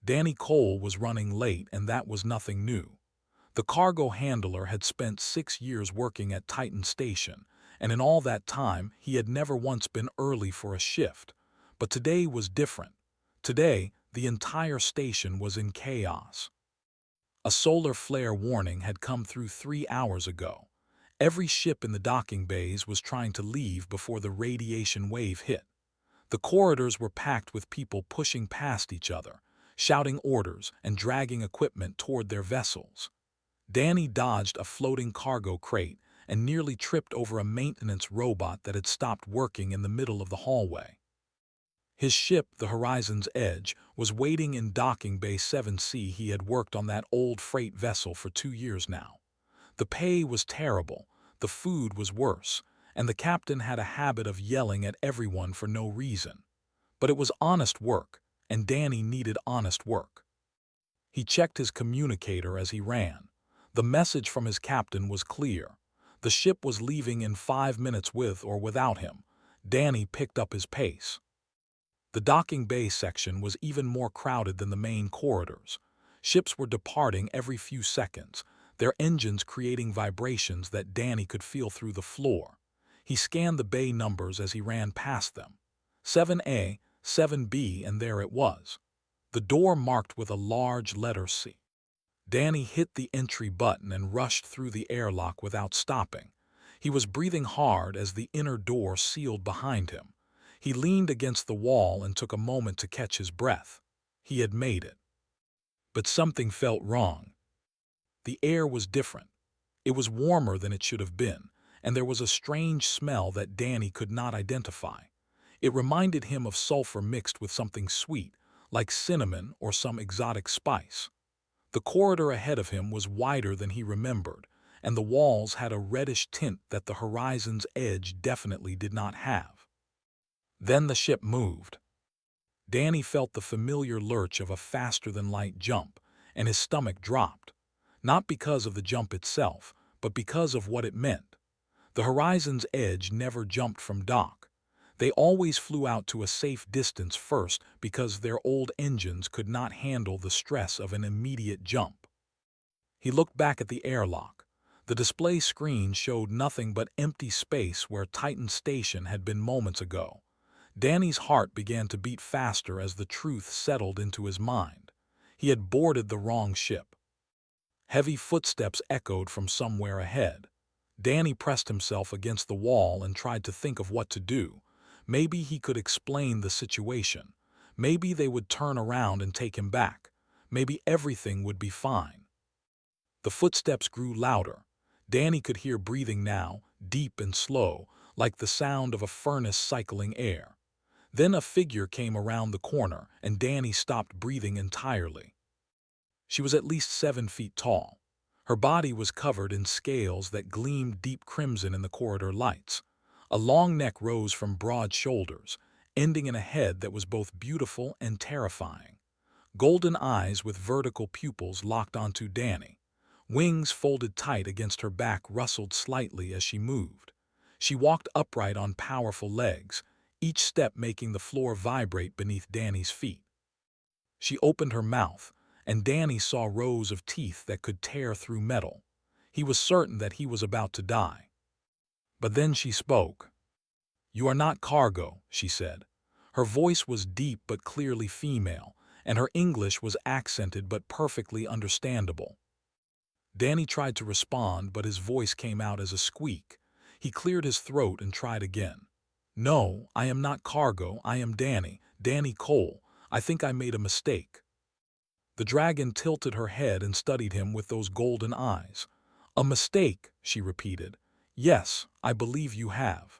Danny Cole was running late, and that was nothing new. The cargo handler had spent 6 years working at Titan Station, and in all that time he had never once been early for a shift. But today was different. Today, the entire station was in chaos. A solar flare warning had come through 3 hours ago. Every ship in the docking bays was trying to leave before the radiation wave hit. The corridors were packed with people pushing past each other, shouting orders and dragging equipment toward their vessels. Danny dodged a floating cargo crate and nearly tripped over a maintenance robot that had stopped working in the middle of the hallway. His ship, the Horizon's Edge, was waiting in docking bay 7C. He had worked on that old freight vessel for 2 years now. The pay was terrible, the food was worse, and the captain had a habit of yelling at everyone for no reason. But it was honest work, and Danny needed honest work. He checked his communicator as he ran. The message from his captain was clear. The ship was leaving in 5 minutes with or without him. Danny picked up his pace. The docking bay section was even more crowded than the main corridors. Ships were departing every few seconds, their engines creating vibrations that Danny could feel through the floor. He scanned the bay numbers as he ran past them. 7A, 7B, and there it was. The door marked with a large letter C. Danny hit the entry button and rushed through the airlock without stopping. He was breathing hard as the inner door sealed behind him. He leaned against the wall and took a moment to catch his breath. He had made it. But something felt wrong. The air was different. It was warmer than it should have been, and there was a strange smell that Danny could not identify. It reminded him of sulfur mixed with something sweet, like cinnamon or some exotic spice. The corridor ahead of him was wider than he remembered, and the walls had a reddish tint that the Horizon's Edge definitely did not have. Then the ship moved. Danny felt the familiar lurch of a faster-than-light jump, and his stomach dropped. Not because of the jump itself, but because of what it meant. The Horizon's Edge never jumped from dock. They always flew out to a safe distance first because their old engines could not handle the stress of an immediate jump. He looked back at the airlock. The display screen showed nothing but empty space where Titan Station had been moments ago. Danny's heart began to beat faster as the truth settled into his mind. He had boarded the wrong ship. Heavy footsteps echoed from somewhere ahead. Danny pressed himself against the wall and tried to think of what to do. Maybe he could explain the situation. Maybe they would turn around and take him back. Maybe everything would be fine. The footsteps grew louder. Danny could hear breathing now, deep and slow, like the sound of a furnace cycling air. Then a figure came around the corner, and Danny stopped breathing entirely. She was at least 7 feet tall. Her body was covered in scales that gleamed deep crimson in the corridor lights. A long neck rose from broad shoulders, ending in a head that was both beautiful and terrifying. Golden eyes with vertical pupils locked onto Danny. Wings folded tight against her back rustled slightly as she moved. She walked upright on powerful legs, each step making the floor vibrate beneath Danny's feet. She opened her mouth, and Danny saw rows of teeth that could tear through metal. He was certain that he was about to die. But then she spoke. "You are not cargo," she said. Her voice was deep but clearly female, and her English was accented but perfectly understandable. Danny tried to respond, but his voice came out as a squeak. He cleared his throat and tried again. "No, I am not cargo. I am Danny, Danny Cole. I think I made a mistake." The dragon tilted her head and studied him with those golden eyes. "A mistake," she repeated. "Yes, I believe you have."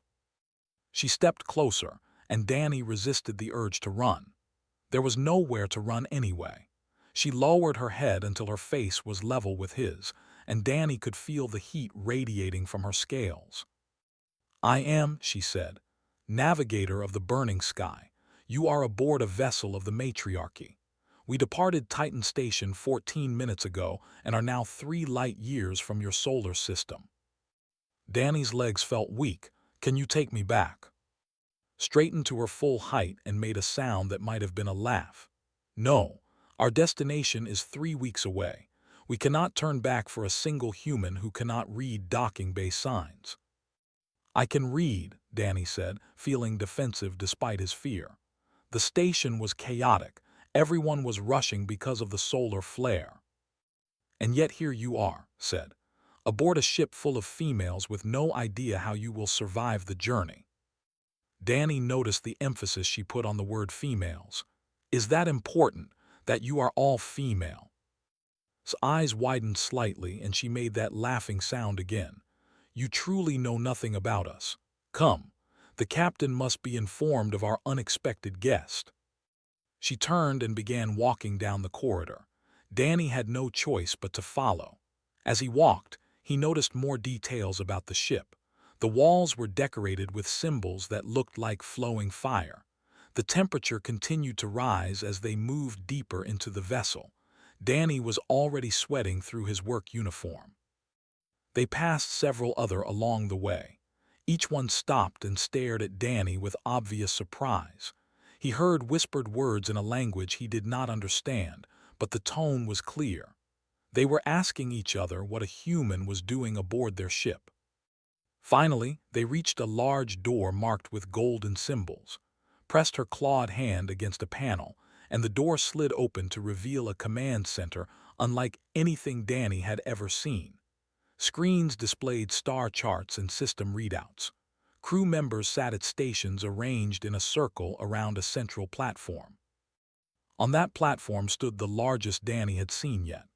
She stepped closer, and Danny resisted the urge to run. There was nowhere to run anyway. She lowered her head until her face was level with his, and Danny could feel the heat radiating from her scales. "I am," she said, "navigator of the burning sky. You are aboard a vessel of the matriarchy. We departed Titan Station 14 minutes ago and are now 3 light years from your solar system." Danny's legs felt weak. "Can you take me back?" Straightened to her full height and made a sound that might have been a laugh. "No, Our destination is 3 weeks away. We cannot turn back for a single human who cannot read docking bay signs." "I can read," Danny said, feeling defensive despite his fear. The station was chaotic. Everyone was rushing because of the solar flare. "And yet here you are," said, "aboard a ship full of females with no idea how you will survive the journey." Danny noticed the emphasis she put on the word females. "Is that important, that you are all female?" His eyes widened slightly and she made that laughing sound again. "You truly know nothing about us. Come, the captain must be informed of our unexpected guest." She turned and began walking down the corridor. Danny had no choice but to follow. As he walked, he noticed more details about the ship. The walls were decorated with symbols that looked like flowing fire. The temperature continued to rise as they moved deeper into the vessel. Danny was already sweating through his work uniform. They passed several other along the way. Each one stopped and stared at Danny with obvious surprise. He heard whispered words in a language he did not understand, but the tone was clear. They were asking each other what a human was doing aboard their ship. Finally, they reached a large door marked with golden symbols. Pressed her clawed hand against a panel, and the door slid open to reveal a command center unlike anything Danny had ever seen. Screens displayed star charts and system readouts. Crew members sat at stations arranged in a circle around a central platform. On that platform stood the largest Danny had seen yet.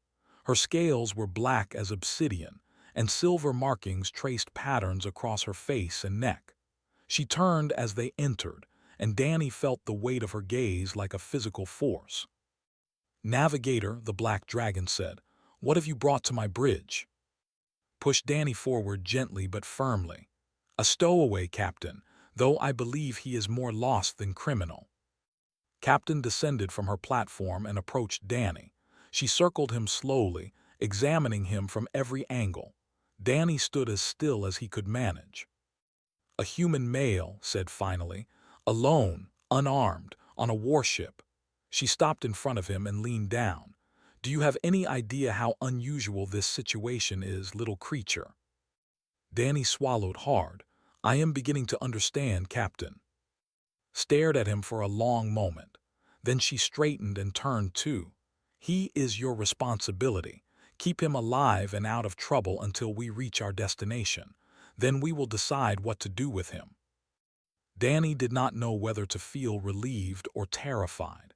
Her scales were black as obsidian, and silver markings traced patterns across her face and neck. She turned as they entered, and Danny felt the weight of her gaze like a physical force. "Navigator," the black dragon said, "what have you brought to my bridge?" Pushed Danny forward gently but firmly. "A stowaway, Captain, though I believe he is more lost than criminal." Captain descended from her platform and approached Danny. She circled him slowly, examining him from every angle. Danny stood as still as he could manage. "A human male," said finally, "alone, unarmed, on a warship." She stopped in front of him and leaned down. "Do you have any idea how unusual this situation is, little creature?" Danny swallowed hard. "I am beginning to understand, Captain." Stared at him for a long moment. Then she straightened and turned too. "He is your responsibility. Keep him alive and out of trouble until we reach our destination. Then we will decide what to do with him." Danny did not know whether to feel relieved or terrified.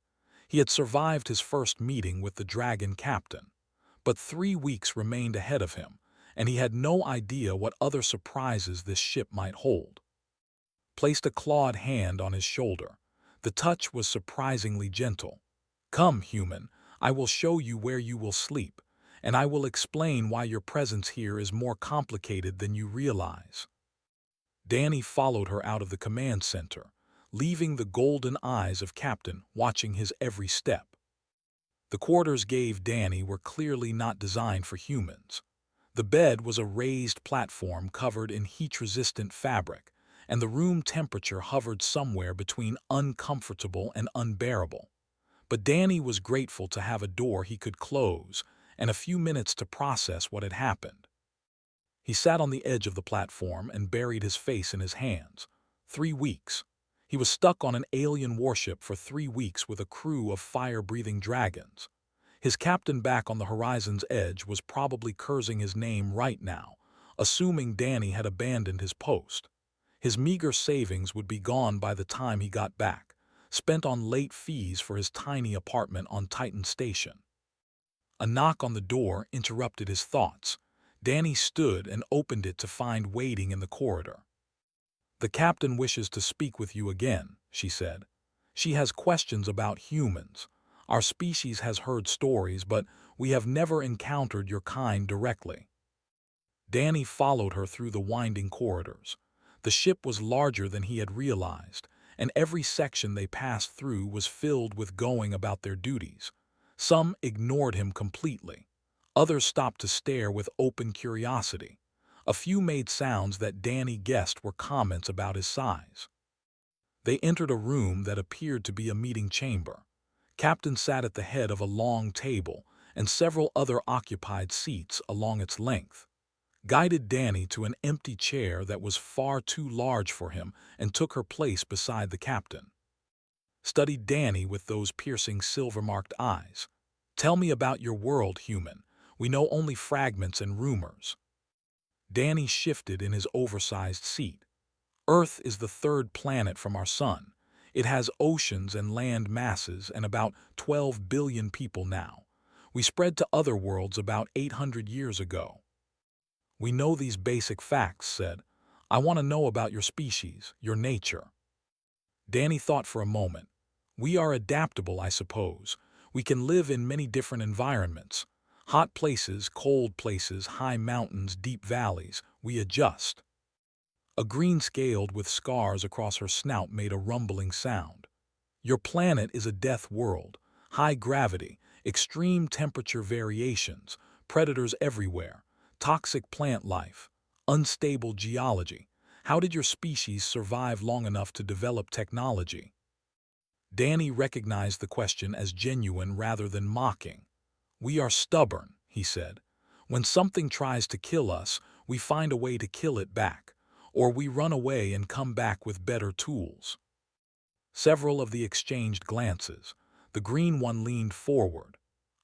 He had survived his first meeting with the Dragon Captain, but 3 weeks remained ahead of him, and he had no idea what other surprises this ship might hold. Placed a clawed hand on his shoulder. The touch was surprisingly gentle. "Come, human, I will show you where you will sleep, and I will explain why your presence here is more complicated than you realize." Danny followed her out of the command center, leaving the golden eyes of Captain watching his every step. The quarters gave Danny were clearly not designed for humans. The bed was a raised platform covered in heat-resistant fabric, and the room temperature hovered somewhere between uncomfortable and unbearable. But Danny was grateful to have a door he could close and a few minutes to process what had happened. He sat on the edge of the platform and buried his face in his hands. 3 weeks. He was stuck on an alien warship for 3 weeks with a crew of fire-breathing dragons. His captain back on the horizon's edge was probably cursing his name right now, assuming Danny had abandoned his post. His meager savings would be gone by the time he got back, spent on late fees for his tiny apartment on Titan Station. A knock on the door interrupted his thoughts. Danny stood and opened it to find waiting in the corridor. "The captain wishes to speak with you again," she said. "She has questions about humans. Our species has heard stories, but we have never encountered your kind directly." Danny followed her through the winding corridors. The ship was larger than he had realized, and every section they passed through was filled with going about their duties. Some ignored him completely. Others stopped to stare with open curiosity. A few made sounds that Danny guessed were comments about his size. They entered a room that appeared to be a meeting chamber. Captain sat at the head of a long table, and several other occupied seats along its length. Guided Danny to an empty chair that was far too large for him and took her place beside the captain. Studied Danny with those piercing silver-marked eyes. "Tell me about your world, human. We know only fragments and rumors." Danny shifted in his oversized seat. "Earth is the third planet from our sun. It has oceans and land masses and about 12 billion people now. We spread to other worlds about 800 years ago." "We know these basic facts," said. "I want to know about your species, your nature." Danny thought for a moment. "We are adaptable, I suppose. We can live in many different environments. Hot places, cold places, high mountains, deep valleys. We adjust." A green-scaled with scars across her snout made a rumbling sound. "Your planet is a death world. High gravity, extreme temperature variations, predators everywhere, toxic plant life, unstable geology. How did your species survive long enough to develop technology?" Danny recognized the question as genuine rather than mocking. "We are stubborn," he said. "When something tries to kill us, we find a way to kill it back, or we run away and come back with better tools." Several of the exchanged glances. The green one leaned forward.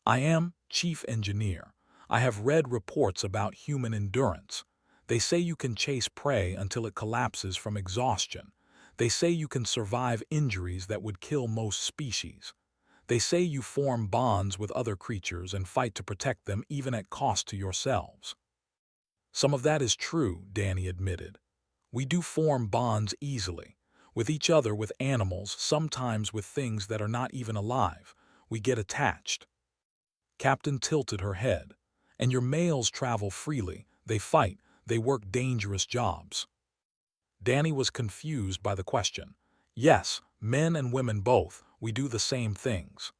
"I am chief engineer. I have read reports about human endurance. They say you can chase prey until it collapses from exhaustion. They say you can survive injuries that would kill most species. They say you form bonds with other creatures and fight to protect them even at cost to yourselves." "Some of that is true," Danny admitted. "We do form bonds easily. With each other, with animals, sometimes with things that are not even alive. We get attached." Captain tilted her head. "And your males travel freely. They fight. They work dangerous jobs." Danny was confused by the question. "Yes, men and women both. We do the same things."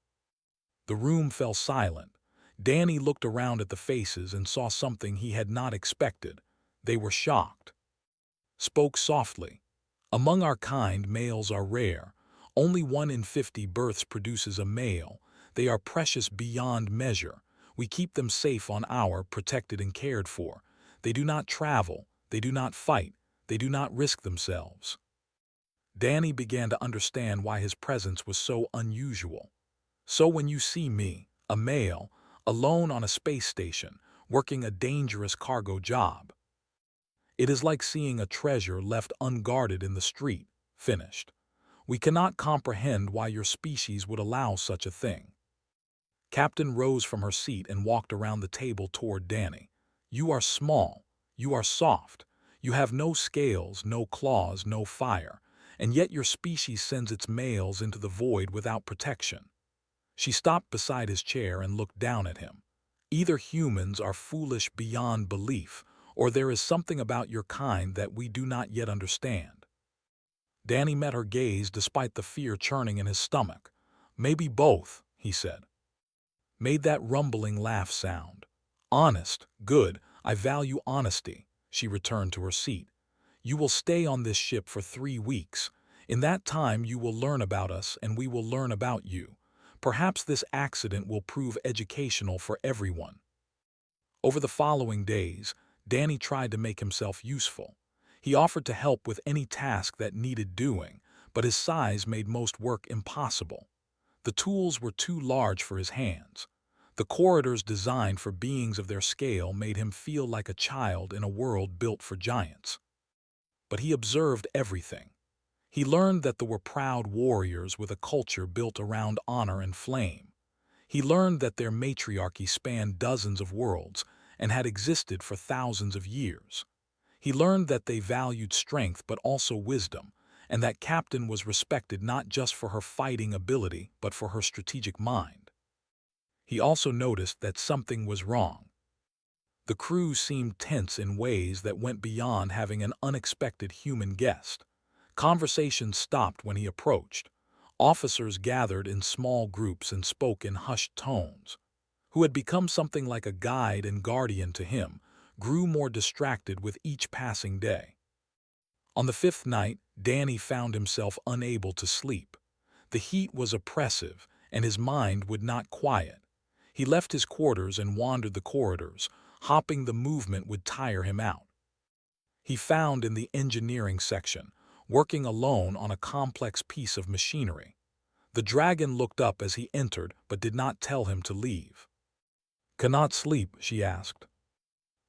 The room fell silent. Danny looked around at the faces and saw something he had not expected. They were shocked. Spoke softly. "Among our kind, males are rare. Only 1 in 50 births produces a male. They are precious beyond measure. We keep them safe on our, protected and cared for. They do not travel. They do not fight. They do not risk themselves." Danny began to understand why his presence was so unusual. "So when you see me, a male, alone on a space station, working a dangerous cargo job, it is like seeing a treasure left unguarded in the street, finished. We cannot comprehend why your species would allow such a thing." Captain rose from her seat and walked around the table toward Danny. "You are small. You are soft. You have no scales, no claws, no fire, and yet your species sends its males into the void without protection." She stopped beside his chair and looked down at him. "Either humans are foolish beyond belief, or there is something about your kind that we do not yet understand." Danny met her gaze despite the fear churning in his stomach. "Maybe both," he said. Made that rumbling laugh sound. "Honest, good, I value honesty." She returned to her seat. "You will stay on this ship for 3 weeks. In that time you will learn about us and we will learn about you. Perhaps this accident will prove educational for everyone." Over the following days, Danny tried to make himself useful. He offered to help with any task that needed doing, but his size made most work impossible. The tools were too large for his hands. The corridors designed for beings of their scale made him feel like a child in a world built for giants. But he observed everything. He learned that there were proud warriors with a culture built around honor and flame. He learned that their matriarchy spanned dozens of worlds and had existed for thousands of years. He learned that they valued strength but also wisdom, and that Captain was respected not just for her fighting ability but for her strategic mind. He also noticed that something was wrong. The crew seemed tense in ways that went beyond having an unexpected human guest. Conversations stopped when he approached. Officers gathered in small groups and spoke in hushed tones. Who had become something like a guide and guardian to him, grew more distracted with each passing day. On the 5th night, Danny found himself unable to sleep. The heat was oppressive, and his mind would not quiet. He left his quarters and wandered the corridors, hopping the movement would tire him out. He found in the engineering section, working alone on a complex piece of machinery. The dragon looked up as he entered but did not tell him to leave. "Cannot sleep?" she asked.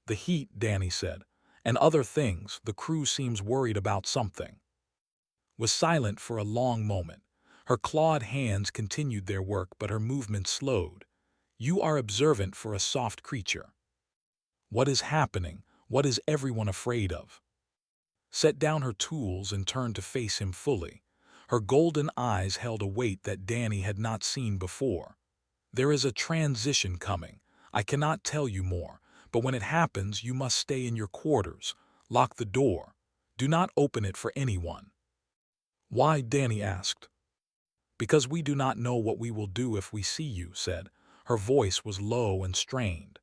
"The heat," Danny said, "and other things. The crew seems worried about something." Was silent for a long moment. Her clawed hands continued their work, but her movements slowed. "You are observant for a soft creature. What is happening? What is everyone afraid of?" Set down her tools and turned to face him fully. Her golden eyes held a weight that Danny had not seen before. "There is a transition coming. I cannot tell you more, but when it happens, you must stay in your quarters. Lock the door. Do not open it for anyone." "Why?" Danny asked. "Because we do not know what we will do if we see you," said. Her voice was low and strained.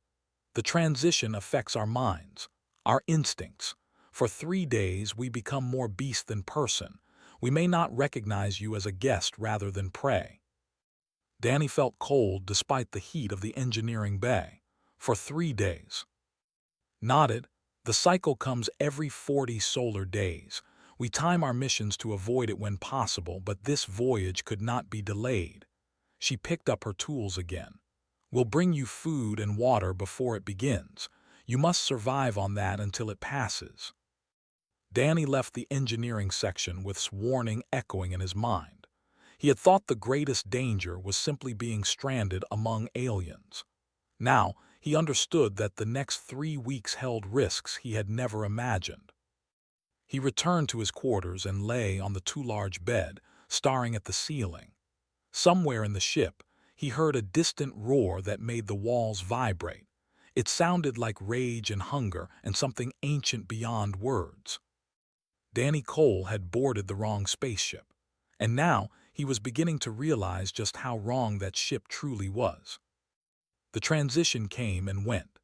"The transition affects our minds, our instincts. For 3 days we become more beast than person. We may not recognize you as a guest rather than prey." Danny felt cold despite the heat of the engineering bay. "For 3 days." Nodded. "The cycle comes every 40 solar days. We time our missions to avoid it when possible, but this voyage could not be delayed." She picked up her tools again. "We'll bring you food and water before it begins. You must survive on that until it passes." Danny left the engineering section with warning echoing in his mind. He had thought the greatest danger was simply being stranded among aliens. Now, he understood that the next 3 weeks held risks he had never imagined. He returned to his quarters and lay on the too large bed, staring at the ceiling. Somewhere in the ship, he heard a distant roar that made the walls vibrate. It sounded like rage and hunger and something ancient beyond words. Danny Cole had boarded the wrong spaceship, and now he was beginning to realize just how wrong that ship truly was. The transition came and went.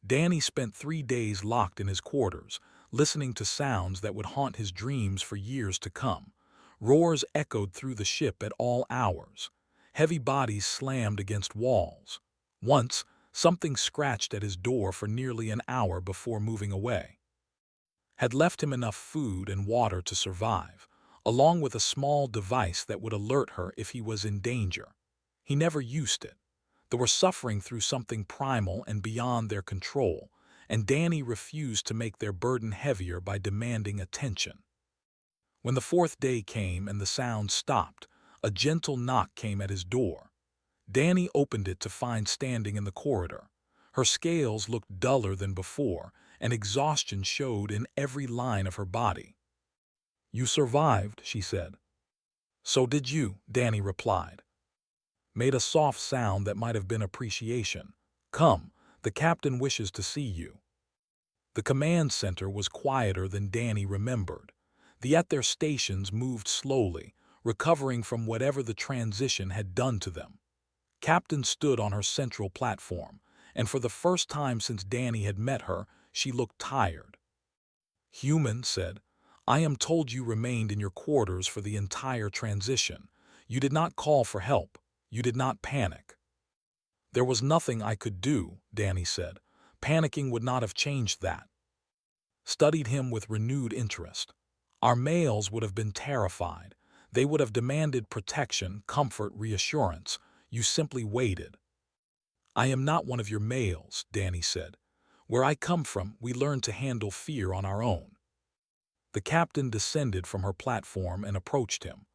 Danny spent 3 days locked in his quarters, listening to sounds that would haunt his dreams for years to come. Roars echoed through the ship at all hours. Heavy bodies slammed against walls. Once, something scratched at his door for nearly an hour before moving away. Had left him enough food and water to survive, along with a small device that would alert her if he was in danger. He never used it. They were suffering through something primal and beyond their control, and Danny refused to make their burden heavier by demanding attention. When the 4th day came and the sound stopped, a gentle knock came at his door. Danny opened it to find standing in the corridor. Her scales looked duller than before, and exhaustion showed in every line of her body. "You survived," she said. "So did you," Danny replied. Made a soft sound that might have been appreciation. "Come, the captain wishes to see you." The command center was quieter than Danny remembered. At their stations moved slowly, recovering from whatever the transition had done to them. Captain stood on her central platform, and for the first time since Danny had met her, she looked tired. "Human," said, "I am told you remained in your quarters for the entire transition. You did not call for help. You did not panic." "There was nothing I could do," Danny said. "Panicking would not have changed that." Studied him with renewed interest. "Our males would have been terrified. They would have demanded protection, comfort, reassurance. You simply waited." "I am not one of your males," Danny said. "Where I come from, we learn to handle fear on our own." The captain descended from her platform and approached him.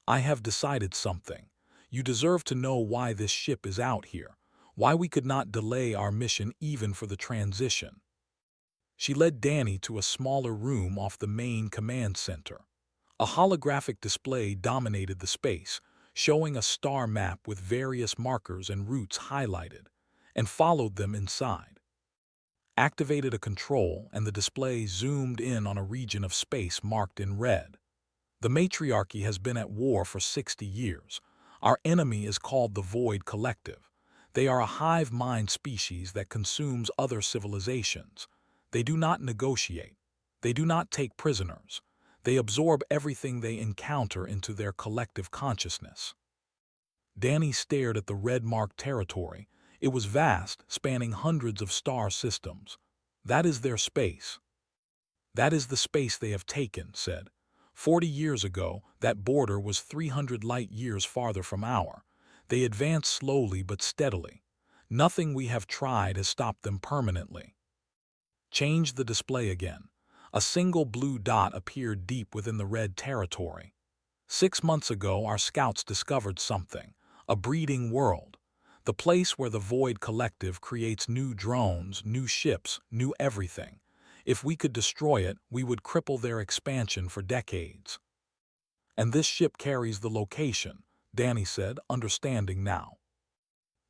"I have decided something. You deserve to know why this ship is out here, why we could not delay our mission even for the transition." She led Danny to a smaller room off the main command center. A holographic display dominated the space, showing a star map with various markers and routes highlighted, and followed them inside. Activated a control, and the display zoomed in on a region of space marked in red. "The matriarchy has been at war for 60 years. Our enemy is called the Void Collective. They are a hive mind species that consumes other civilizations. They do not negotiate. They do not take prisoners. They absorb everything they encounter into their collective consciousness." Danny stared at the red-marked territory. It was vast, spanning hundreds of star systems. That is their space. That is the space they have taken, said. 40 years ago, that border was 300 light-years farther from our. They advance slowly but steadily. Nothing we have tried has stopped them permanently. Change the display again. A single blue dot appeared deep within the red territory. 6 months ago, our scouts discovered something. A breeding world. The place where the Void Collective creates new drones, new ships, new everything. If we could destroy it, we would cripple their expansion for decades. And this ship carries the location, Danny said, understanding now.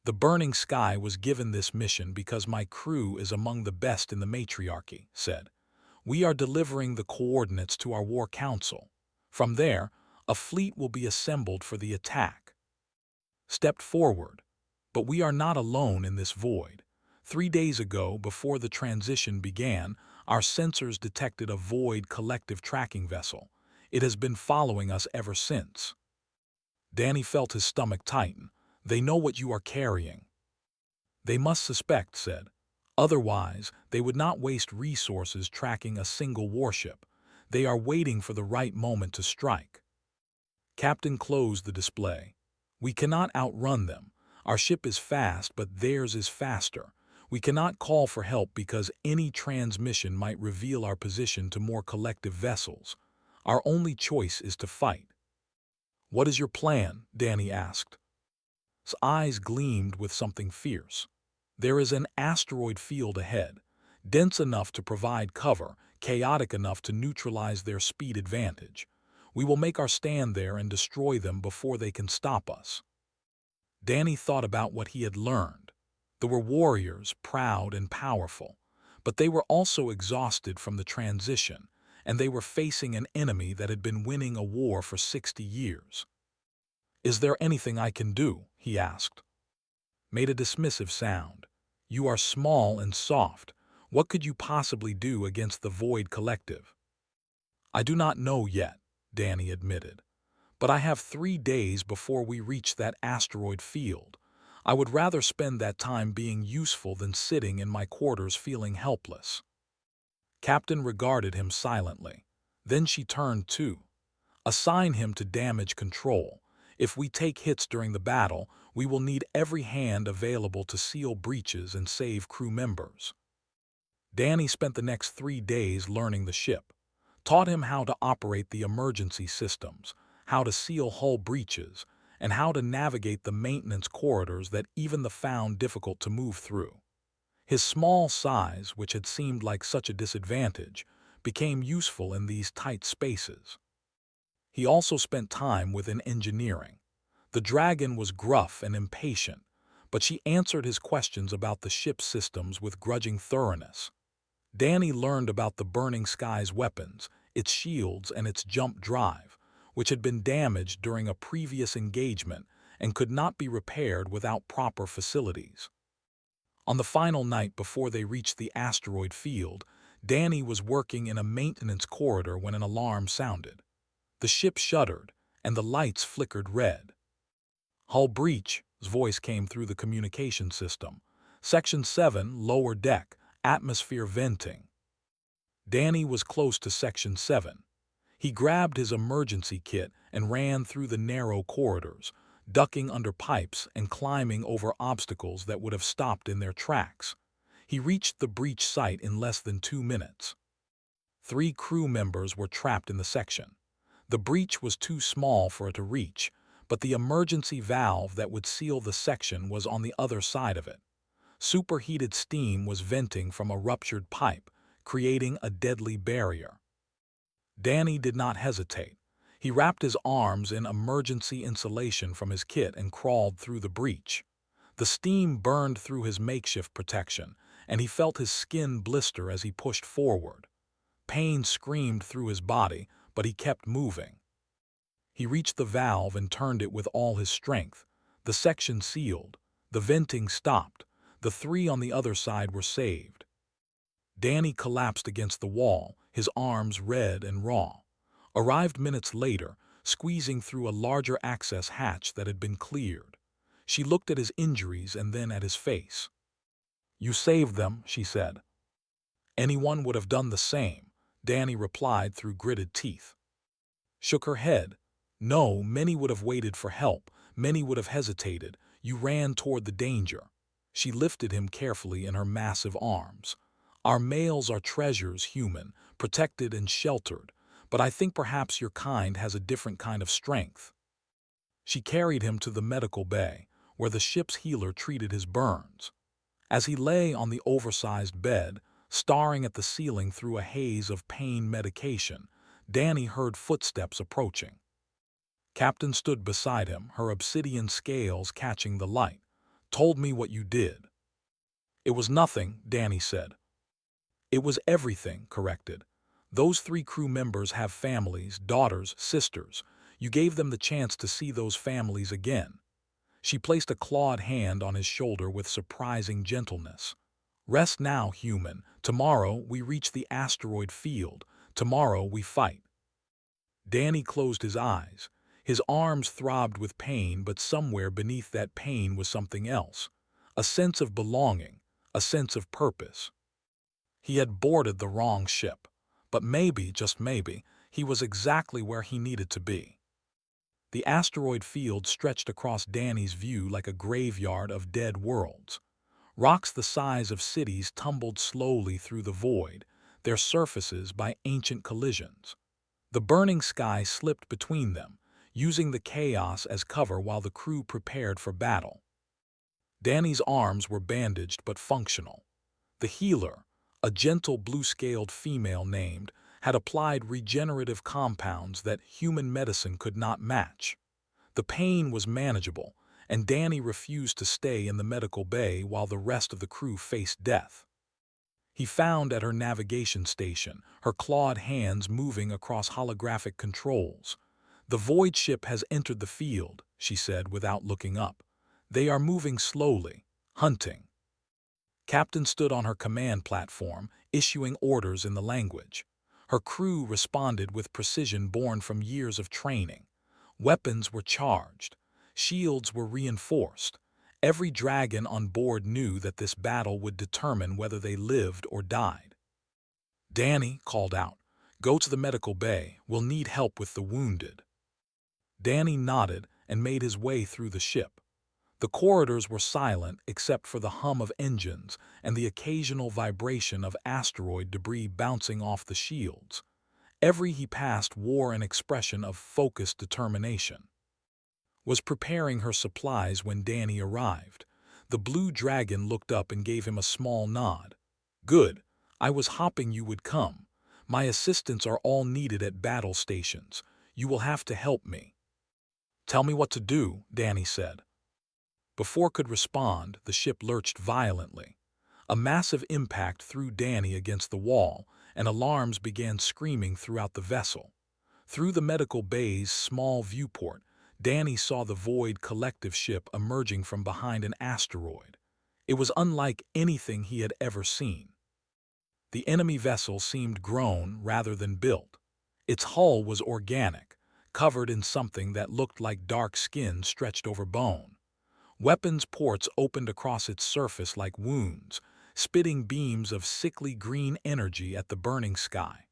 The Burning Sky was given this mission because my crew is among the best in the matriarchy, said. We are delivering the coordinates to our war council. From there, a fleet will be assembled for the attack. Stepped forward. But we are not alone in this void. 3 days ago, before the transition began, our sensors detected a Void Collective tracking vessel. It has been following us ever since. Danny felt his stomach tighten. They know what you are carrying. They must suspect, said. Otherwise, they would not waste resources tracking a single warship. They are waiting for the right moment to strike. Captain closed the display. We cannot outrun them. Our ship is fast, but theirs is faster. We cannot call for help because any transmission might reveal our position to more collective vessels. Our only choice is to fight. What is your plan? Danny asked. His eyes gleamed with something fierce. There is an asteroid field ahead, dense enough to provide cover, chaotic enough to neutralize their speed advantage. We will make our stand there and destroy them before they can stop us. Danny thought about what he had learned. There were warriors, proud and powerful, but they were also exhausted from the transition, and they were facing an enemy that had been winning a war for 60 years. Is there anything I can do? He asked. Made a dismissive sound. You are small and soft. What could you possibly do against the Void Collective? I do not know yet, Danny admitted. But I have 3 days before we reach that asteroid field. I would rather spend that time being useful than sitting in my quarters feeling helpless. Captain regarded him silently. Then she turned to. Assign him to damage control. If we take hits during the battle, we will need every hand available to seal breaches and save crew members. Danny spent the next 3 days learning the ship. Taught him how to operate the emergency systems, how to seal hull breaches, and how to navigate the maintenance corridors that even the found difficult to move through. His small size, which had seemed like such a disadvantage, became useful in these tight spaces. He also spent time within engineering. The dragon was gruff and impatient, but she answered his questions about the ship's systems with grudging thoroughness. Danny learned about the Burning Sky's weapons, its shields, and its jump drive, which had been damaged during a previous engagement and could not be repaired without proper facilities. On the final night before they reached the asteroid field, Danny was working in a maintenance corridor when an alarm sounded. The ship shuddered, and the lights flickered red. Hull breach, his voice came through the communication system. Section 7, lower deck, atmosphere venting. Danny was close to Section 7. He grabbed his emergency kit and ran through the narrow corridors, ducking under pipes and climbing over obstacles that would have stopped in their tracks. He reached the breach site in less than 2 minutes. 3 crew members were trapped in the section. The breach was too small for it to reach, but the emergency valve that would seal the section was on the other side of it. Superheated steam was venting from a ruptured pipe, creating a deadly barrier. Danny did not hesitate. He wrapped his arms in emergency insulation from his kit and crawled through the breach. The steam burned through his makeshift protection, and he felt his skin blister as he pushed forward. Pain screamed through his body, but he kept moving. He reached the valve and turned it with all his strength. The section sealed. The venting stopped. The 3 on the other side were saved. Danny collapsed against the wall, his arms red and raw. Arrived minutes later, squeezing through a larger access hatch that had been cleared. She looked at his injuries and then at his face. "You saved them," she said. "Anyone would have done the same," Danny replied through gritted teeth. Shook her head. "No, many would have waited for help. Many would have hesitated. You ran toward the danger." She lifted him carefully in her massive arms. "Our males are treasures, human, protected and sheltered, but I think perhaps your kind has a different kind of strength." She carried him to the medical bay, where the ship's healer treated his burns. As he lay on the oversized bed, staring at the ceiling through a haze of pain medication, Danny heard footsteps approaching. Captain stood beside him, her obsidian scales catching the light. "Told me what you did." "It was nothing," Danny said. "It was everything," corrected. "Those 3 crew members have families, daughters, sisters. You gave them the chance to see those families again." She placed a clawed hand on his shoulder with surprising gentleness. "Rest now, human. Tomorrow we reach the asteroid field. Tomorrow we fight." Danny closed his eyes. His arms throbbed with pain, but somewhere beneath that pain was something else. A sense of belonging, a sense of purpose. He had boarded the wrong ship, but maybe, just maybe, he was exactly where he needed to be. The asteroid field stretched across Danny's view like a graveyard of dead worlds. Rocks the size of cities tumbled slowly through the void, their surfaces by ancient collisions. The burning sky slipped between them, using the chaos as cover while the crew prepared for battle. Danny's arms were bandaged but functional. The healer, a gentle blue-scaled female named, had applied regenerative compounds that human medicine could not match. The pain was manageable, and Danny refused to stay in the medical bay while the rest of the crew faced death. He found at her navigation station, her clawed hands moving across holographic controls. "The void ship has entered the field," she said without looking up. "They are moving slowly, hunting." Captain stood on her command platform, issuing orders in the language. Her crew responded with precision born from years of training. Weapons were charged. Shields were reinforced. Every dragon on board knew that this battle would determine whether they lived or died. "Danny," called out, "go to the medical bay. We'll need help with the wounded." Danny nodded and made his way through the ship. The corridors were silent except for the hum of engines and the occasional vibration of asteroid debris bouncing off the shields. Every he passed wore an expression of focused determination. Was preparing her supplies when Danny arrived. The blue dragon looked up and gave him a small nod. "Good. I was hoping you would come. My assistants are all needed at battle stations. You will have to help me." "Tell me what to do," Danny said. Before could respond, the ship lurched violently. A massive impact threw Danny against the wall, and alarms began screaming throughout the vessel. Through the medical bay's small viewport, Danny saw the Void Collective ship emerging from behind an asteroid. It was unlike anything he had ever seen. The enemy vessel seemed grown rather than built. Its hull was organic, covered in something that looked like dark skin stretched over bone. Weapons ports opened across its surface like wounds, spitting beams of sickly green energy at the burning sky.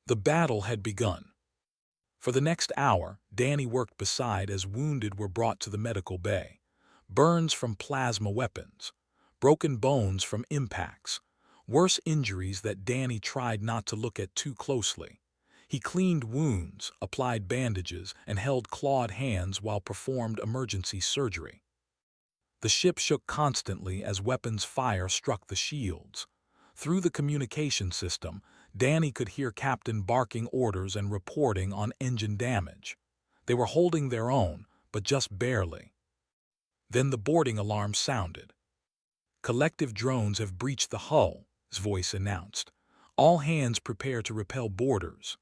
The battle had begun. For the next hour, Danny worked beside as wounded were brought to the medical bay. Burns from plasma weapons, broken bones from impacts, worse injuries that Danny tried not to look at too closely. He cleaned wounds, applied bandages, and held clawed hands while performed emergency surgery. The ship shook constantly as weapons fire struck the shields. Through the communication system, Danny could hear Captain barking orders and reporting on engine damage. They were holding their own, but just barely. Then the boarding alarm sounded. "Collective drones have breached the hull," his voice announced. "All hands prepare to repel boarders."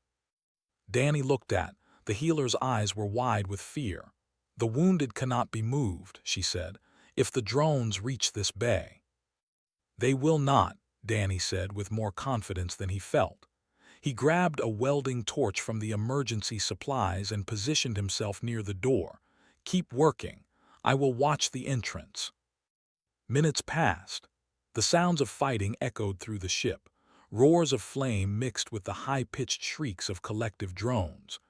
Danny looked at. The healer's eyes were wide with fear. "The wounded cannot be moved," she said, "if the drones reach this bay." "They will not," Danny said with more confidence than he felt. He grabbed a welding torch from the emergency supplies and positioned himself near the door. "Keep working. I will watch the entrance." Minutes passed. The sounds of fighting echoed through the ship. Roars of flame mixed with the high-pitched shrieks of collective drones.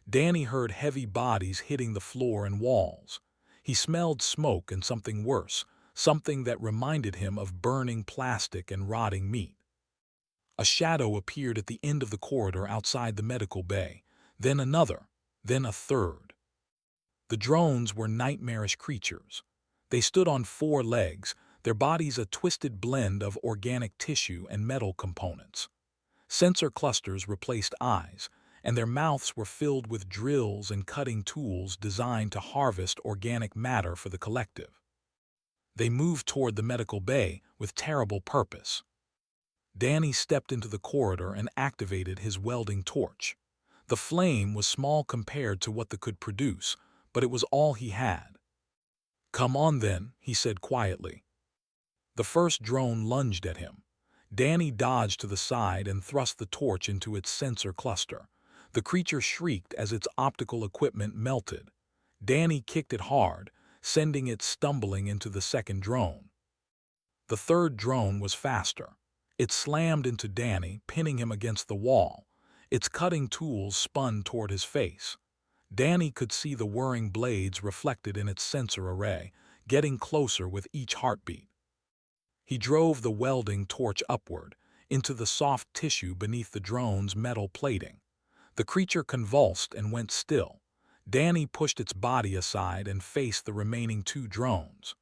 Danny heard heavy bodies hitting the floor and walls. He smelled smoke and something worse, something that reminded him of burning plastic and rotting meat. A shadow appeared at the end of the corridor outside the medical bay, then another, then a third. The drones were nightmarish creatures. They stood on 4 legs, their bodies a twisted blend of organic tissue and metal components. Sensor clusters replaced eyes, and their mouths were filled with drills and cutting tools designed to harvest organic matter for the collective. They moved toward the medical bay with terrible purpose. Danny stepped into the corridor and activated his welding torch. The flame was small compared to what they could produce, but it was all he had. "Come on then," he said quietly. The first drone lunged at him. Danny dodged to the side and thrust the torch into its sensor cluster. The creature shrieked as its optical equipment melted. Danny kicked it hard, sending it stumbling into the second drone. The third drone was faster. It slammed into Danny, pinning him against the wall. Its cutting tools spun toward his face. Danny could see the whirring blades reflected in its sensor array, getting closer with each heartbeat. He drove the welding torch upward, into the soft tissue beneath the drone's metal plating. The creature convulsed and went still. Danny pushed its body aside and faced the remaining 2 drones.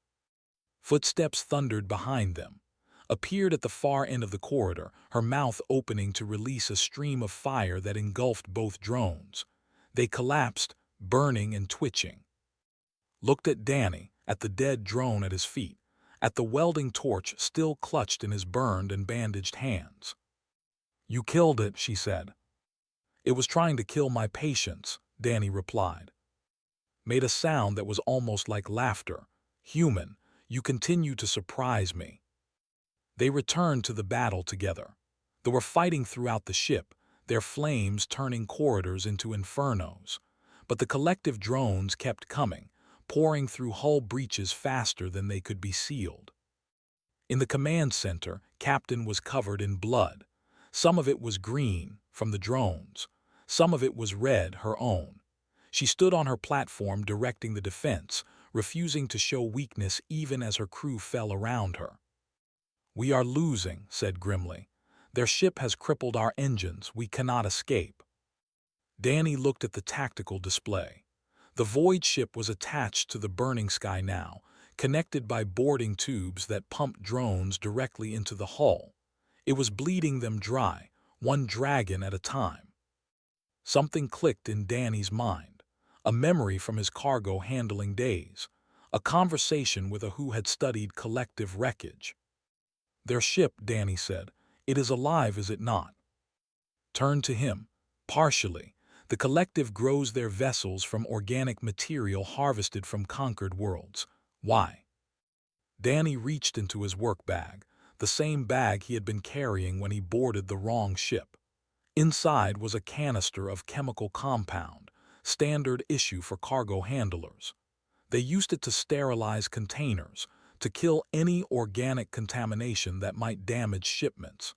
Footsteps thundered behind them. Appeared at the far end of the corridor, her mouth opening to release a stream of fire that engulfed both drones. They collapsed, burning and twitching. Looked at Danny, at the dead drone at his feet, at the welding torch still clutched in his burned and bandaged hands. "You killed it," she said. "It was trying to kill my patients," Danny replied. Made a sound that was almost like laughter. "Human, you continue to surprise me." They returned to the battle together. They were fighting throughout the ship, their flames turning corridors into infernos. But the collective drones kept coming, pouring through hull breaches faster than they could be sealed. In the command center, Captain was covered in blood. Some of it was green, from the drones. Some of it was red, her own. She stood on her platform directing the defense, refusing to show weakness even as her crew fell around her. "We are losing," said grimly. "Their ship has crippled our engines. We cannot escape." Danny looked at the tactical display. The void ship was attached to the burning sky now, connected by boarding tubes that pumped drones directly into the hull. It was bleeding them dry, one dragon at a time. Something clicked in Danny's mind. A memory from his cargo handling days. A conversation with a who had studied collective wreckage. "Their ship," Danny said. "It is alive, is it not?" Turned to him. "Partially. The collective grows their vessels from organic material harvested from conquered worlds. Why?" Danny reached into his work bag, the same bag he had been carrying when he boarded the wrong ship. Inside was a canister of chemical compound, standard issue for cargo handlers. They used it to sterilize containers, to kill any organic contamination that might damage shipments.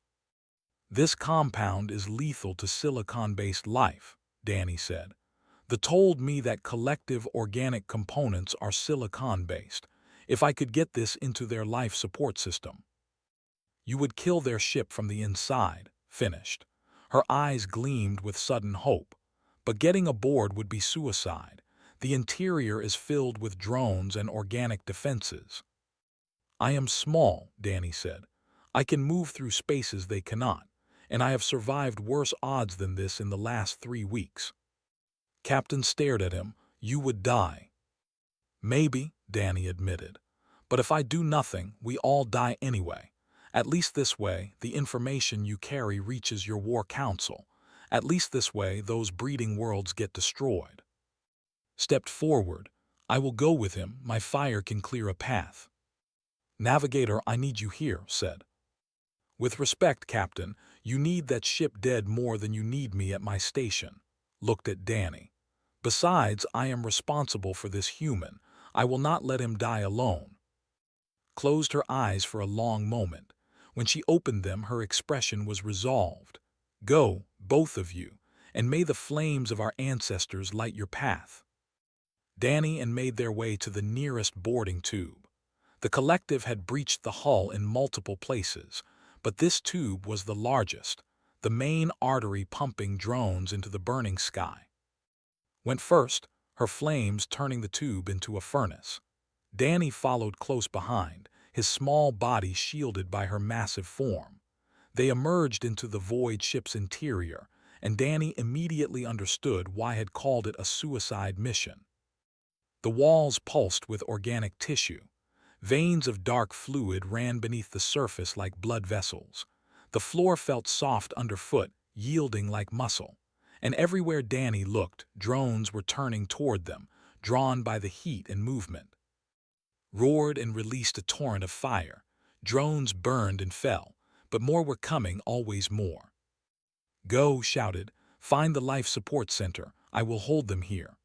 "This compound is lethal to silicon-based life," Danny said. "They told me that collective organic components are silicon-based. If I could get this into their life support system, you would kill their ship from the inside," finished. Her eyes gleamed with sudden hope. "But getting aboard would be suicide. The interior is filled with drones and organic defenses." "I am small," Danny said. "I can move through spaces they cannot, and I have survived worse odds than this in the last 3 weeks." Captain stared at him. "You would die." "Maybe," Danny admitted. "But if I do nothing, we all die anyway. At least this way, the information you carry reaches your war council. At least this way, those breeding worlds get destroyed." Stepped forward. "I will go with him. My fire can clear a path." "Navigator, I need you here," said. "With respect, Captain, you need that ship dead more than you need me at my station." Looked at Danny. "Besides, I am responsible for this human. I will not let him die alone. Closed her eyes for a long moment. When she opened them, her expression was resolved. Go, both of you, and may the flames of our ancestors light your path. Danny and made their way to the nearest boarding tube. The collective had breached the hull in multiple places, but this tube was the largest, the main artery pumping drones into the burning sky. Went first, her flames turning the tube into a furnace. Danny followed close behind, his small body shielded by her massive form. They emerged into the void ship's interior, and Danny immediately understood why had called it a suicide mission. The walls pulsed with organic tissue. Veins of dark fluid ran beneath the surface like blood vessels. The floor felt soft underfoot, yielding like muscle. And everywhere Danny looked, drones were turning toward them, drawn by the heat and movement. Roared and released a torrent of fire. Drones burned and fell, but more were coming, always more. Go, shouted, find the life support center. I will hold them here.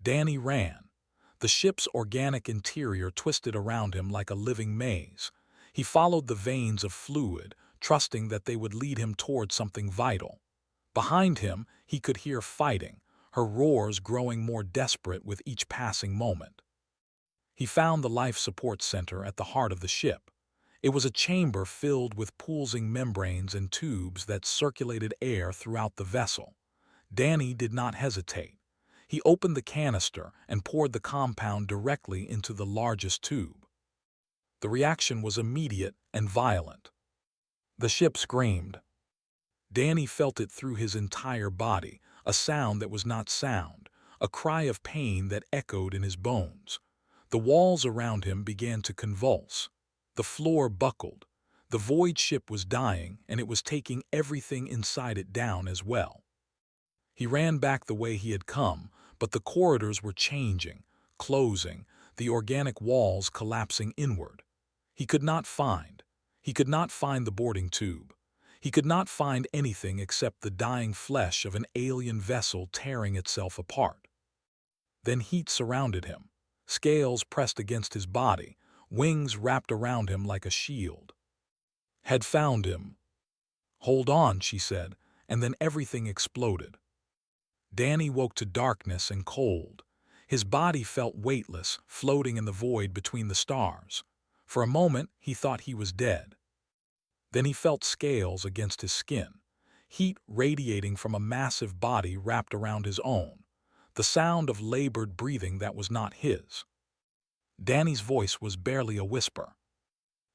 Danny ran. The ship's organic interior twisted around him like a living maze. He followed the veins of fluid, trusting that they would lead him toward something vital. Behind him, he could hear fighting, her roars growing more desperate with each passing moment. He found the life support center at the heart of the ship. It was a chamber filled with pulsing membranes and tubes that circulated air throughout the vessel. Danny did not hesitate. He opened the canister and poured the compound directly into the largest tube. The reaction was immediate and violent. The ship screamed. Danny felt it through his entire body, a sound that was not sound, a cry of pain that echoed in his bones. The walls around him began to convulse. The floor buckled. The void ship was dying, and it was taking everything inside it down as well. He ran back the way he had come, but the corridors were changing, closing, the organic walls collapsing inward. He could not find the boarding tube. He could not find anything except the dying flesh of an alien vessel tearing itself apart. Then heat surrounded him. Scales pressed against his body, wings wrapped around him like a shield. Had found him. Hold on, she said, and then everything exploded. Danny woke to darkness and cold. His body felt weightless, floating in the void between the stars. For a moment, he thought he was dead. Then he felt scales against his skin, heat radiating from a massive body wrapped around his own, the sound of labored breathing that was not his. Danny's voice was barely a whisper.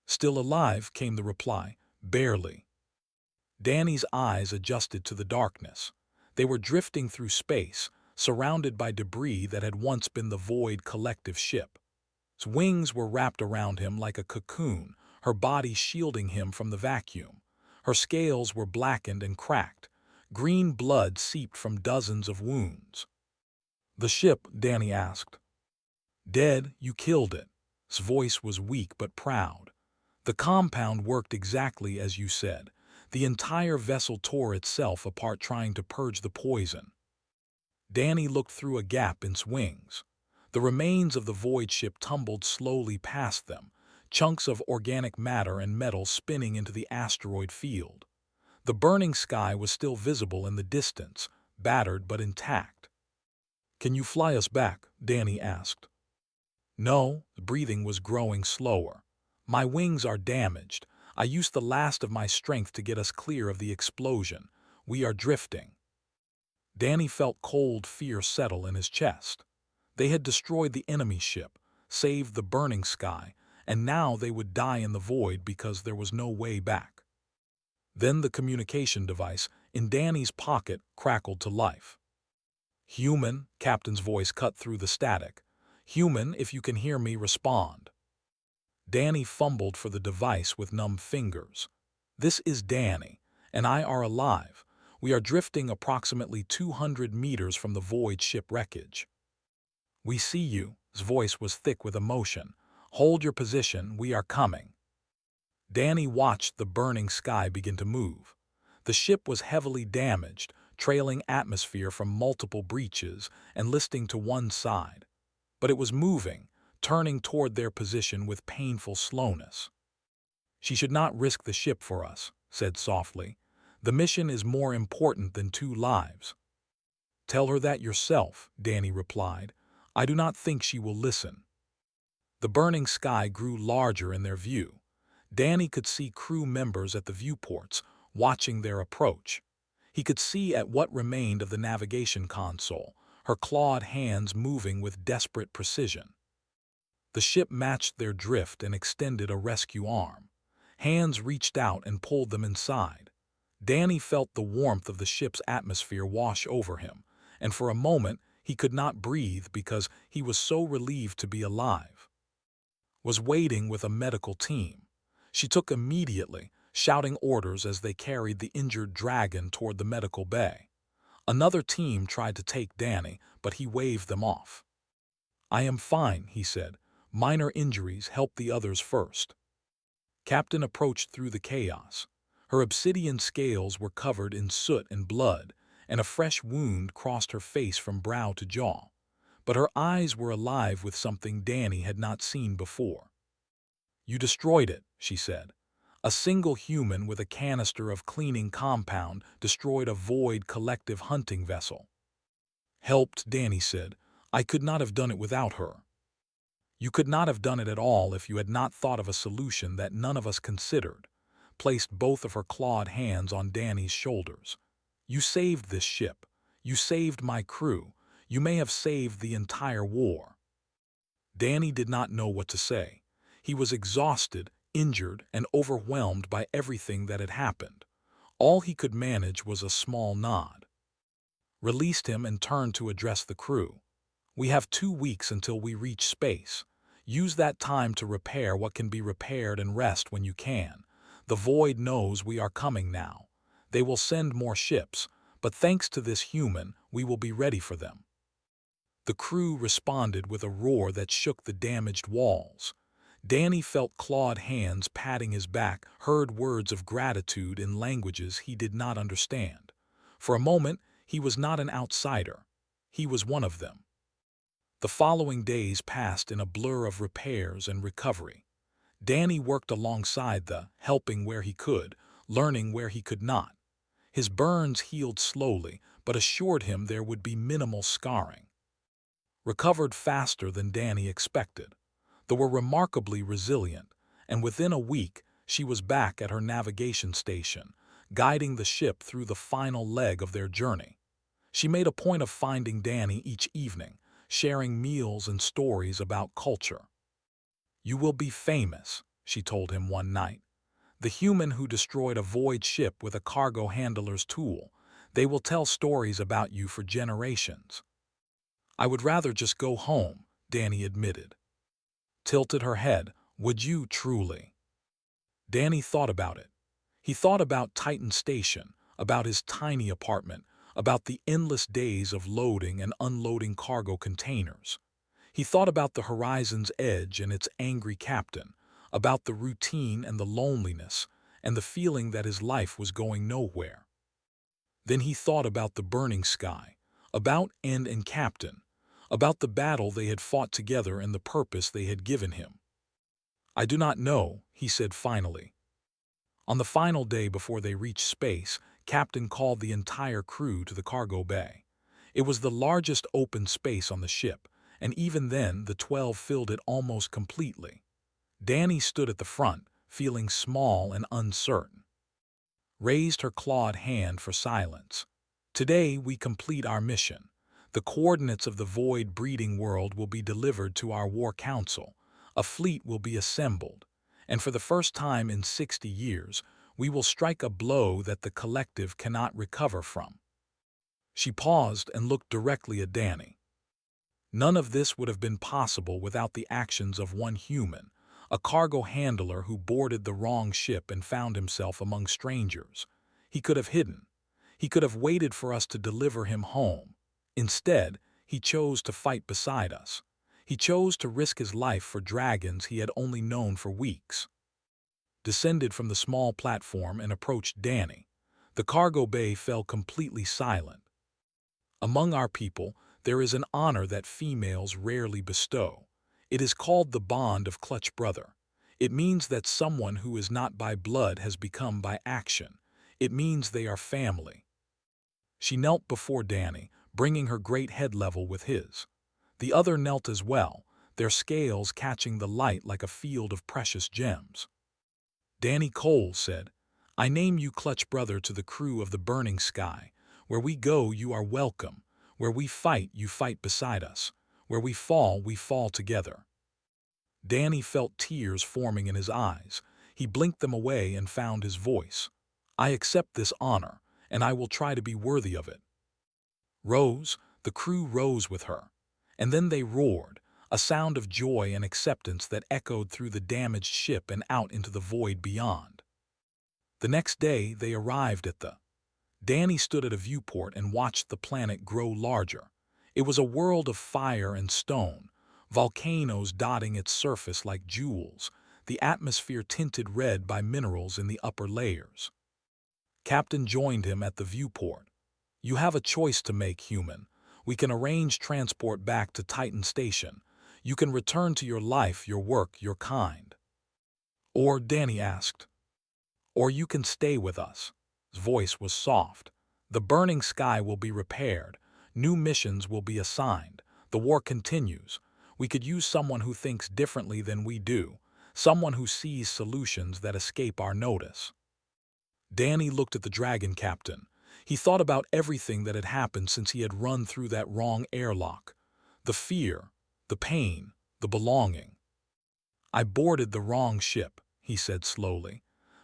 Still alive, came the reply, barely. Danny's eyes adjusted to the darkness. They were drifting through space, surrounded by debris that had once been the void collective ship. His wings were wrapped around him like a cocoon, her body shielding him from the vacuum. Her scales were blackened and cracked. Green blood seeped from dozens of wounds. The ship, Danny asked. Dead, you killed it. His voice was weak but proud. The compound worked exactly as you said. The entire vessel tore itself apart trying to purge the poison. Danny looked through a gap in its wings. The remains of the void ship tumbled slowly past them, chunks of organic matter and metal spinning into the asteroid field. The burning sky was still visible in the distance, battered but intact. Can you fly us back? Danny asked. No, the breathing was growing slower. My wings are damaged. I used the last of my strength to get us clear of the explosion. We are drifting. Danny felt cold fear settle in his chest. They had destroyed the enemy ship, saved the burning sky, and now they would die in the void because there was no way back. Then the communication device in Danny's pocket crackled to life. Human, Captain's voice cut through the static. Human, if you can hear me, respond. Danny fumbled for the device with numb fingers. This is Danny, and I are alive. We are drifting approximately 200 meters from the void ship wreckage. We see you. His voice was thick with emotion. Hold your position, we are coming. Danny watched the burning sky begin to move. The ship was heavily damaged, trailing atmosphere from multiple breaches and listing to one side. but it was moving, turning toward their position with painful slowness. "She should not risk the ship for us," said softly. "The mission is more important than 2 lives." "Tell her that yourself," Danny replied. "I do not think she will listen." The burning sky grew larger in their view. Danny could see crew members at the viewports, watching their approach. He could see at what remained of the navigation console, her clawed hands moving with desperate precision. The ship matched their drift and extended a rescue arm. Hands reached out and pulled them inside. Danny felt the warmth of the ship's atmosphere wash over him, and for a moment he could not breathe because he was so relieved to be alive. Was waiting with a medical team. She took immediately, shouting orders as they carried the injured dragon toward the medical bay. Another team tried to take Danny, but he waved them off. "I am fine," he said. "Minor injuries, help the others first." Captain approached through the chaos. Her obsidian scales were covered in soot and blood, and a fresh wound crossed her face from brow to jaw. But her eyes were alive with something Danny had not seen before. "You destroyed it," she said. "A single human with a canister of cleaning compound destroyed a void collective hunting vessel." "Helped," Danny said. "I could not have done it without her." "You could not have done it at all if you had not thought of a solution that none of us considered," placed both of her clawed hands on Danny's shoulders. "You saved this ship. You saved my crew. You may have saved the entire war." Danny did not know what to say. He was exhausted, injured, and overwhelmed by everything that had happened. All he could manage was a small nod. Released him and turned to address the crew. "We have 2 weeks until we reach space. Use that time to repair what can be repaired and rest when you can. The Void knows we are coming now. They will send more ships, but thanks to this human, we will be ready for them." The crew responded with a roar that shook the damaged walls. Danny felt clawed hands patting his back, heard words of gratitude in languages he did not understand. For a moment, he was not an outsider. He was one of them. The following days passed in a blur of repairs and recovery. Danny worked alongside helping where he could, learning where he could not. His burns healed slowly, but assured him there would be minimal scarring. Recovered faster than Danny expected. They were remarkably resilient, and within a week she was back at her navigation station, guiding the ship through the final leg of their journey. She made a point of finding Danny each evening, sharing meals and stories about culture. "You will be famous," she told him one night. "The human who destroyed a void ship with a cargo handler's tool. They will tell stories about you for generations." "I would rather just go home," Danny admitted. Tilted her head. "Would you truly?" Danny thought about it. He thought about Titan Station, about his tiny apartment, about the endless days of loading and unloading cargo containers. He thought about the horizon's edge and its angry captain, about the routine and the loneliness, and the feeling that his life was going nowhere. Then he thought about the burning sky, about End and Captain, about the battle they had fought together and the purpose they had given him. "I do not know," he said finally. On the final day before they reached space, Captain called the entire crew to the cargo bay. It was the largest open space on the ship, and even then the 12 filled it almost completely. Danny stood at the front, feeling small and uncertain. Raised her clawed hand for silence. "Today we complete our mission. The coordinates of the void breeding world will be delivered to our war council. A fleet will be assembled. And for the first time in 60 years, we will strike a blow that the collective cannot recover from." She paused and looked directly at Danny. None of this would have been possible without the actions of one human, a cargo handler who boarded the wrong ship and found himself among strangers. He could have hidden. He could have waited for us to deliver him home. Instead, he chose to fight beside us. He chose to risk his life for dragons he had only known for weeks. Descended from the small platform and approached Danny. The cargo bay fell completely silent. "Among our people, there is an honor that females rarely bestow. It is called the bond of clutch brother. It means that someone who is not by blood has become by action. It means they are family. She knelt before Danny, bringing her great head level with his. The other knelt as well, their scales catching the light like a field of precious gems. Danny Cole said, "I name you clutch brother to the crew of the burning sky. Where we go, you are welcome. Where we fight, you fight beside us. Where we fall together." Danny felt tears forming in his eyes. He blinked them away and found his voice. "I accept this honor, and I will try to be worthy of it." Rose, the crew rose with her. And then they roared, a sound of joy and acceptance that echoed through the damaged ship and out into the void beyond. The next day, they arrived at the... Danny stood at a viewport and watched the planet grow larger. It was a world of fire and stone, volcanoes dotting its surface like jewels, the atmosphere tinted red by minerals in the upper layers. Captain joined him at the viewport. "You have a choice to make, human. We can arrange transport back to Titan Station. You can return to your life, your work, your kind." "Or," Danny asked, "or you can stay with us." His voice was soft. "The burning sky will be repaired. New missions will be assigned. The war continues. We could use someone who thinks differently than we do, someone who sees solutions that escape our notice." Danny looked at the dragon captain. He thought about everything that had happened since he had run through that wrong airlock. The fear, the pain, the belonging. "I boarded the wrong ship," he said slowly,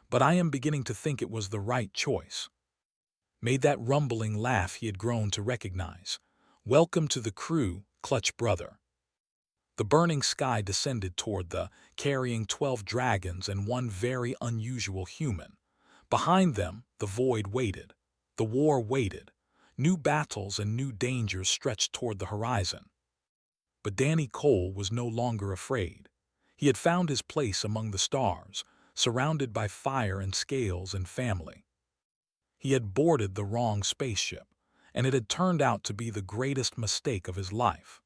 "but I am beginning to think it was the right choice." Made that rumbling laugh he had grown to recognize. "Welcome to the crew, clutch brother." The burning sky descended toward the, carrying 12 dragons and one very unusual human. Behind them, the void waited. The war waited. New battles and new dangers stretched toward the horizon. But Danny Cole was no longer afraid. He had found his place among the stars, surrounded by fire and scales and family. He had boarded the wrong spaceship, and it had turned out to be the greatest mistake of his life.